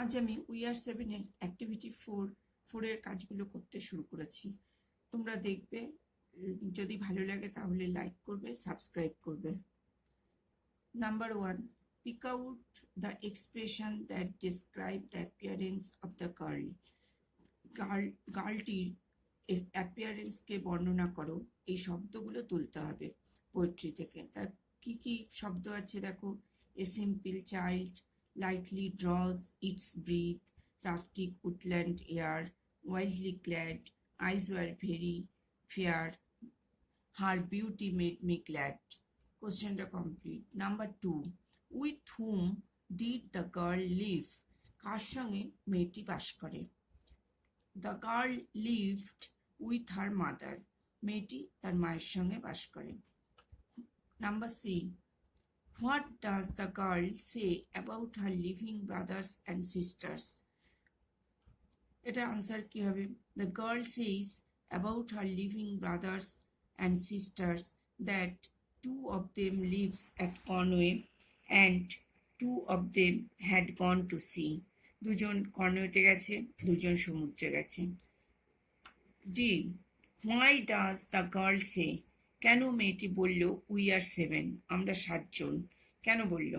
আজ আমি we are সেভেনের অ্যাক্টিভিটি ফোরের কাজগুলো করতে শুরু করেছি। তোমরা দেখবে, যদি ভালো লাগে তাহলে লাইক করবে, সাবস্ক্রাইব করবে। Number 1, pick out the expression that describe the appearance of the girl. গার্লটির অ্যাপিয়ারেন্সকে বর্ণনা করো। এই শব্দগুলো তুলতে হবে পোয়েট্রি থেকে। তার কি কি শব্দ আছে দেখো: a simple child, lightly draws its breath, rustic woodland air, wildly clad, eyes were very fair, her beauty made me glad. Questionটা complete. Number 2, with whom did the girl live? কার সঙ্গে মেয়েটি বাস করে? The girl lived with her mother. মেয়েটি তার মায়ের সঙ্গে বাস করে। Number C, what does the girl say about her living brothers and sisters? এটা answer কি হবে? The girl says about her living brothers and sisters that 2 of them lives at Conway and 2 of them had gone to sea. দুজন কর্নওয়েতে গেছে, দুজন সমুদ্রে গেছে। D, why does the girl say? কেন মেয়েটি বলল উই আর 7, আমরা 7 জন? কেন বলল?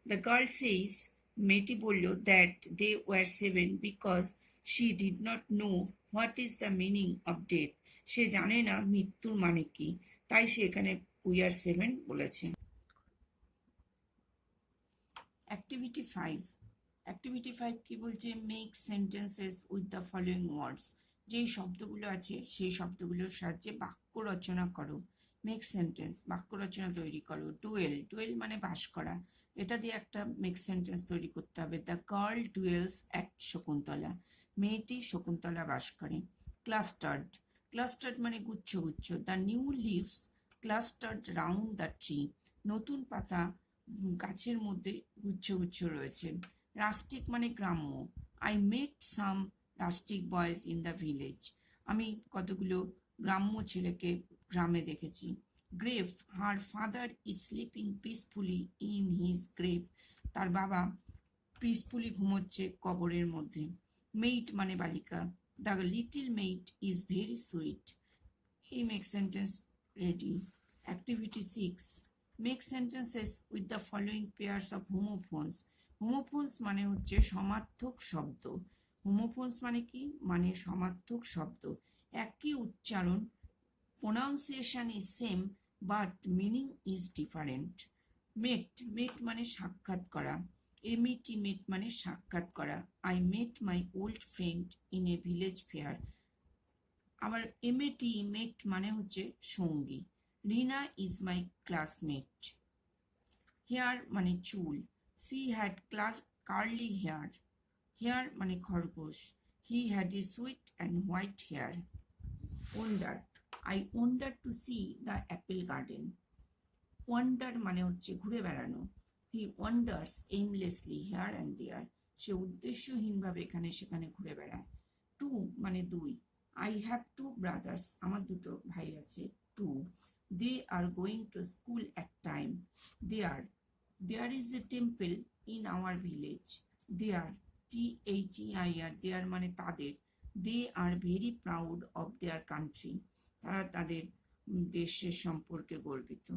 The girl says, মেয়েটি বলল that they were 7 because she did not know what is the meaning of death. সে জানে না মৃত্যুর মানে কি, তাই সে এখানে উই আর 7 বলেছে। অ্যাক্টিভিটি 5 কি বলছে? Make sentences with the following words. যেই শব্দগুলো আছে সেই দ্বারা সাহায্যে বাক্য রচনা করো। মেক সেন্টেন্স, বাক্য রচনা তৈরি করো। ডুয়েল মানে বাস করা, এটা দিয়ে একটা মেক সেন্টেন্স তৈরি করতে হবে। The girl dwells at Shakuntala, মেয়েটি শকুন্তলা বাস করে। ক্লাস্টার্ড মানে গুচ্ছ। The new leaves clustered round the tree, নতুন পাতা গাছের মধ্যে গুচ্ছ রয়েছে। রাস্টিক মানে গ্রাম্য। I met some rustic boys in the village, আমি কতগুলো গ্রাম্য ছেলেকে গ্রামে দেখেছি। Grave, her father is sleeping peacefully in his grave, তার বাবা পিসফুলি ঘুমোচ্ছে কবরের মধ্যে। মেইট মানে বালিকা। The little maid is very sweet. এই make sentence ready. Activity 6, make sentences with the following pairs of homophones. Homophones মানে হচ্ছে সমার্থক শব্দ। হোমোফোনস মানে কি? মানে সমার্থক শব্দ, একই উচ্চারণ, pronunciation is same but meaning is different. Met মানে সাক্ষাৎ করা। মেট মানে সাক্ষাৎ করা। I met my old friend in a village fair. আবার মেট মানে হচ্ছে সঙ্গী। Rina is my classmate. Hair মানে চুল। সি হ্যাড কার্লি হেয়ার মানে খরগোশ। He had a sweet and white hare. Wander, I wander to see the apple garden. Wander মানে হচ্ছে ঘুরে বেড়ানো। He wanders aimlessly hair and দেয়ার, সে উদ্দেশ্যহীনভাবে এখানে সেখানে ঘুরে বেড়ায়। 2 মানে 2। আই হ্যাভ 2 ব্রাদার্স, আমার 2 ভাই আছে। 2, they are going to school at time. There is a temple in our village. There, THEIR, there মানে তাদের। They are very proud of their country, তারা তাদের দেশের সম্পর্কে গর্বিত।